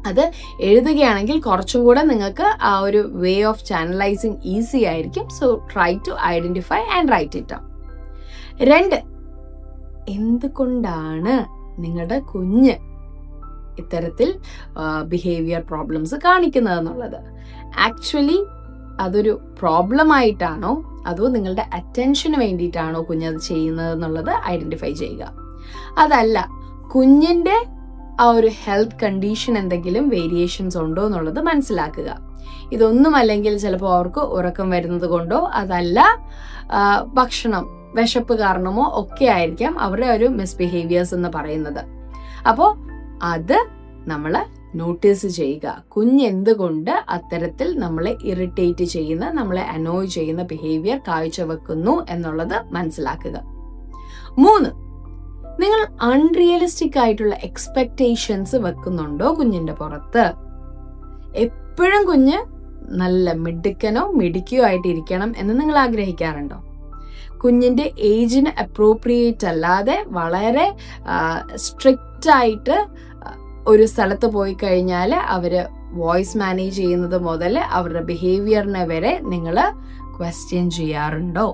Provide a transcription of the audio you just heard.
അത് എഴുതുകയാണെങ്കിൽ കുറച്ചും കൂടെ നിങ്ങൾക്ക് ആ ഒരു വേ ഓഫ് ചാനലൈസിങ് ഈസി ആയിരിക്കും. So try to identify and write it down. 2, എന്തുകൊണ്ടാണ് നിങ്ങളുടെ കുഞ്ഞ് ഇത്തരത്തിൽ ബിഹേവിയർ പ്രോബ്ലംസ് കാണിക്കുന്നതെന്നുള്ളത്. ആക്ച്വലി അതൊരു പ്രോബ്ലം ആയിട്ടാണോ അതോ നിങ്ങളുടെ അറ്റൻഷന് വേണ്ടിയിട്ടാണോ കുഞ്ഞത് ചെയ്യുന്നത് എന്നുള്ളത് ഐഡന്റിഫൈ ചെയ്യുക. അതല്ല, കുഞ്ഞിന്റെ ആ ഒരു ഹെൽത്ത് കണ്ടീഷൻ എന്തെങ്കിലും വേരിയേഷൻസ് ഉണ്ടോ എന്നുള്ളത് മനസ്സിലാക്കുക. ഇതൊന്നും അല്ലെങ്കിൽ ചിലപ്പോൾ അവർക്ക് ഉറക്കം വരുന്നത് കൊണ്ടോ അതല്ല ഭക്ഷണം വിശപ്പ് കാരണമോ ഒക്കെ ആയിരിക്കാം അവരുടെ ഒരു മിസ്ബിഹേവിയേഴ്സ് എന്ന് പറയുന്നത്. അപ്പോൾ അത് നമ്മൾ നോട്ടീസ് ചെയ്യുക. കുഞ്ഞ് എന്തുകൊണ്ട് അത്തരത്തിൽ നമ്മളെ ഇറിറ്റേറ്റ് ചെയ്യുന്ന, നമ്മളെ അനോയ് ചെയ്യുന്ന ബിഹേവിയർ കാഴ്ചവെക്കുന്നു എന്നുള്ളത് മനസ്സിലാക്കുക. 3, നിങ്ങൾ അൺറിയലിസ്റ്റിക് ആയിട്ടുള്ള എക്സ്പെക്ടേഷൻസ് വെക്കുന്നുണ്ടോ കുഞ്ഞിന്റെ പുറത്ത്? എപ്പോഴും കുഞ്ഞ് നല്ല മിടുക്കനോ മിടുക്കിയോ ആയിട്ട് ഇരിക്കണം എന്ന് നിങ്ങൾ ആഗ്രഹിക്കാറുണ്ടോ? കുഞ്ഞിന്റെ ഏജിന് അപ്രോപ്രിയേറ്റ് അല്ലാതെ വളരെ സ്ട്രിക്റ്റ് ആയിട്ട് ഒരു സ്ഥലത്ത് പോയി കഴിഞ്ഞാൽ അവര് വോയിസ് മാനേജ് ചെയ്യുന്നത് മുതൽ അവരുടെ ബിഹേവിയറിനെ വരെ നിങ്ങൾ ക്വസ്റ്റ്യൻ ചെയ്യാറുണ്ടോ?